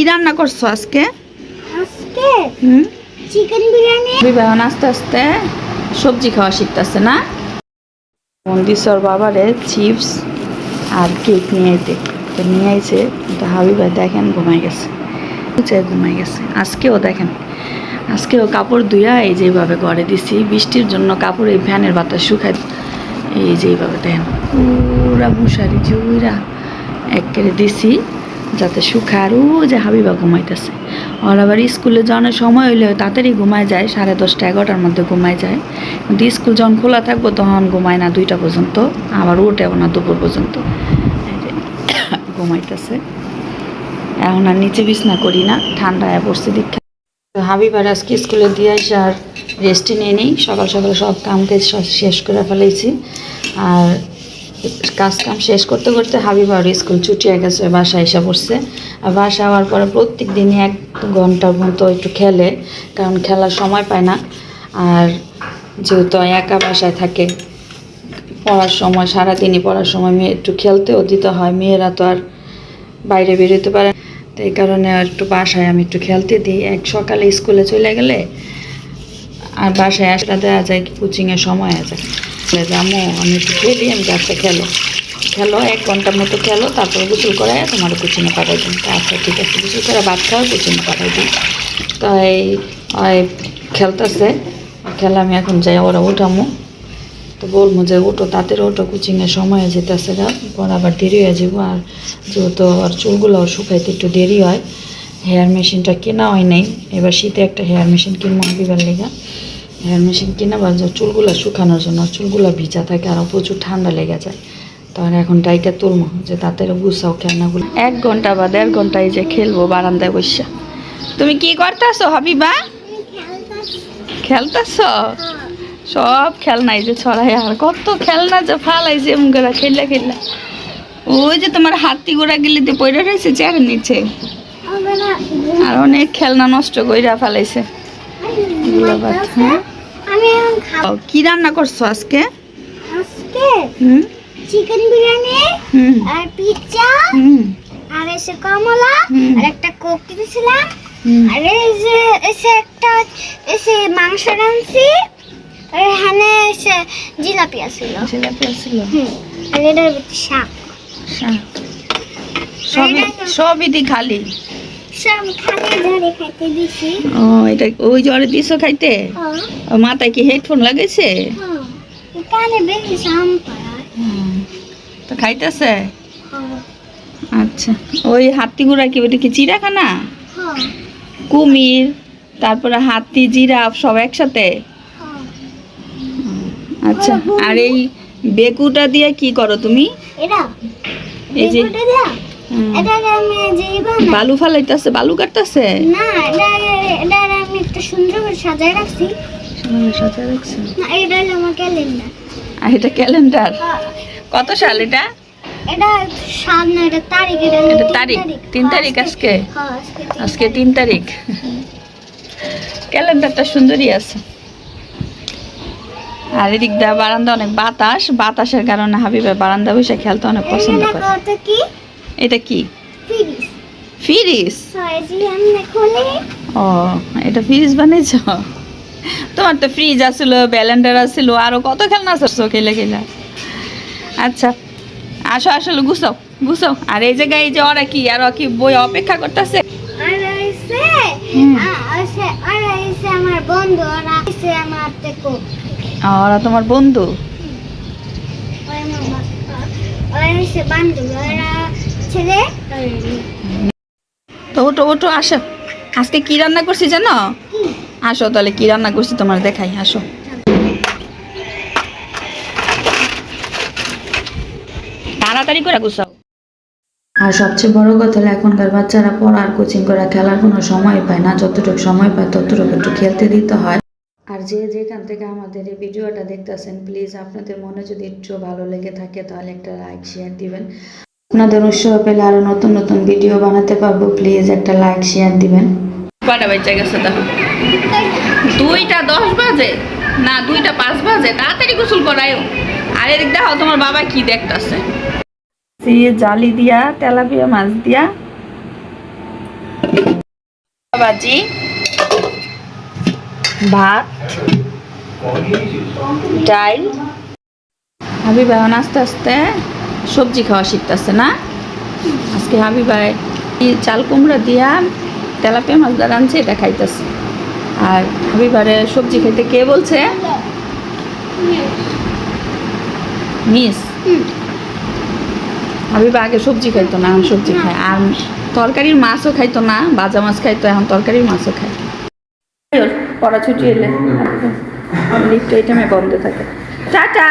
রান্না করছো আজকে? আজকে চিকেন বিরিয়ানি। বিবাহন আস্তে আস্তে সবজি খাওয়া শিখতেছে না? মন্দির বাবারে চিপস আর কেক নিয়ে আইতে তো নিয়ে আইছে, কিন্তু হাবিবা দেখেন ঘুমাই গেছে, ঘুমাই গেছে। আজকেও দেখেন, আজকেও কাপড় ধুইয়া এই যেভাবে ঘরে দিছি, বৃষ্টির জন্য কাপড় এই ফ্যানের বাতাস শুকাই, এই যেভাবে দেখেন পুরা মশারি জুইরা একেবারে দিছি যাতে শুকায়। আর ও যে হাবিবা ঘুমাইতেছে, ওর আবার স্কুলে যাওয়ার সময় হইলে তাড়াতাড়ি ঘুমায় যায়, 10:30 11টার মধ্যে ঘুমায় যায়, কিন্তু স্কুল যখন খোলা থাকবো তখন ঘুমায় না 2টা পর্যন্ত, আবার উঠেও না দুপুর পর্যন্ত, ঘুমাইতেছে। এখন আর নিচে বিছনা করি না, ঠান্ডা পড়ছে দীক্ষা। হাবিবার আজকে স্কুলে দিয়ে আসে আর রেস্টে নিয়ে নেই, সকাল সকাল সব কাম কাজ শেষ করে ফেলেছি। আর কাজ কাম শেষ করতে করতে হাবিবার স্কুল ছুটি হয়ে গেছে, বাসায় এসে পড়ছে। আর বাসা হওয়ার পরে প্রত্যেক দিনই 1 ঘন্টার মতো একটু খেলে, কারণ খেলার সময় পায় না। আর যেহেতু একা বাসায় থাকে, পড়ার সময় সারাদিনই পড়ার সময় মেয়ে একটু খেলতেও দিতে হয়, মেয়েরা তো আর বাইরে বেরোতে পারে, তো এই কারণে একটু বাসায় আমি একটু খেলতে দিই। সকালে স্কুলে চলে গেলে আর বাসায় আসলে দেওয়া যায় কি কোচিংয়ের সময় আছে, যাবো আমি একটু খেলি, আমি যাচ্ছে খেলো 1 ঘন্টার মতো খেলো, তারপরে গোসল করায় তোমার কোচিংয়ে পাঠাই দিন। আচ্ছা ঠিক আছে, গোসল করে ভাত খাওয়া কোচিংয়ে পাঠাই দিই। তাই খেলতেছে, খেলা আমি এখন যাই, ওরা উঠামো তো বলবো যে ওটো তাদের ওটো, কোচিংয়ের সময় যেতেছে গা, পর আবার দেরি হয়ে যাবো। আর যেহেতু আর চুলগুলো শুকাইতে একটু দেরি হয়, হেয়ার মেশিনটা কেনা হয় নাই, এবার শীতে একটা হেয়ার মেশিন কিনবো হাবিবার লেগা, হেয়ার মেশিন কিনা বা চুলগুলো শুকানোর জন্য, চুলগুলো ভিজা থাকে আর প্রচুর ঠান্ডা লেগে যায়। তখন এখন ডাইকা তুলবো যে তাদের গুছাও খেলনাগুলো। 1 ঘন্টা বা 1.5 ঘন্টা এই যে খেলবো বারান্দায় বসে। তুমি কি করতেছো হাবিবা? খেলতেছো? সব খেলনাই যে ছড়াই, আর কত খেলনা যে ফালাইছে মুখেরা খেললা খেললা। ওই যে তোমার হাতি গোড়া গিলিতে পড়ে রয়েছে চেয়ারের নিচে, আর অনেক খেলনা নষ্ট কইরা ফালাইছে। কি রান্না করছো আজকে? চিকেন বিরিয়ানি আর পিৎজা আর এসে কমলা আর একটা কোক কিনেছিলাম, আর এই যে একটা মাংস রাঁধছি, আর এখানে জিলাপি আছিল। আর এটার ভিতরে শাক। সবই দি খালি সব খালি ঝাড়ে খাইতে দিছি। ও এটা ওই জ্বরে দিছো খাইতে? মাথায় কি হেডফোন লাগাইছে? কানে বেশি সাম পায় তো খাইতেছে। আচ্ছা, ওই হাতিগুড়া কি ওটা কি চিড়াখানা? কুমির, তারপরে হাতি, জিরাফ সব একসাথে? আচ্ছা, আর এই বেকুটা দিয়ে কি করো তুমি? এই যে বালু ফালাইতেছে, বালু কাটতেছে না, এটা আমি একটু সুন্দর করে সাজায় রাখছি। সাজায় রাখছি না, এটা হলো আমার ক্যালেন্ডার। আর এটা ক্যালেন্ডার? কত সাল এটা? এটা সামনে, এটা তারিখ, এটা তারিখ 3 তারিখ আজকে। আজকে 3 তারিখ। ক্যালেন্ডারটা সুন্দরই আছে। আর এদিক দিয়ে বারান্দা অনেক বাতাস, বাতাসের কারণে হাবিবের বারান্দা বসে খেলতে অনেক পছন্দ করে। এটা কি? ফ্রিজ? ও, এটা ফ্রিজ বানিয়েছ? তোমার তো ফ্রিজ আছিল, ব্যালেন্ডার আছিল, আরো কত খেলনা আছে খেলে খেলা। আচ্ছা আসো, আসলে গুছাও গুছাও। আর এই জায়গায় এই যে ওরা কি আর কি বই অপেক্ষা করতেছে? ওরা তোমার বন্ধু? তো ওটো ওটো আসো, আজকে কি রান্না করছি জানো? আসো তাহলে কি রান্না করছি তোমার দেখাই, আসো। তাড়াতাড়ি করে গুছাও। আর সবচেয়ে বড় কথা হলো এখনকার বাচ্চারা পড়া আর কোচিং করা, খেলার কোনো সময় পায় না, যতটুকু সময় পায় ততটুকু একটু খেলতে দিতে হয়। আর যে যেখান থেকে আমাদের এই ভিডিওটা দেখতেছেন, প্লিজ আপনাদের মনে যদি একটু ভালো লেগে থাকে তাহলে একটা লাইক শেয়ার দিবেন। আপনাদের উৎসাহ পেলে আরো নতুন নতুন ভিডিও বানাতে পারবো, প্লিজ একটা লাইক শেয়ার দিবেন। কয়টা বাজে গেছে? দেখো 2টা 10 বাজে না, 2টা 5 বাজে। তাড়াতাড়ি গোসল করায়ও। আর এদিক দেখো তোমার বাবা কি দেখতেছে, জালি দিয়া তেলাপিয়া মাছ দিয়া ভাজি, ভাত, ডাল। হাবিব এখন আস্তে আস্তে সবজি খাওয়া শিখতেছে না? আজকে হাবিবাই চাল কুমড়া দিয়া তেলাপিয়া মাছ দ্বারা আনছে, এটা খাইতেছে। আর হাবিবারে সবজি খাইতে কে বলছে? মিস। হাবিবা আগে সবজি খাইতো না, এখন সবজি খায়। আর তরকারির মাছও খাইতো না, ভাজা মাছ খাইতো, এখন তরকারির মাছও খায়। পড়া ছুটি এলে লিফট এই টাইমে বন্ধ থাকে। টাটা।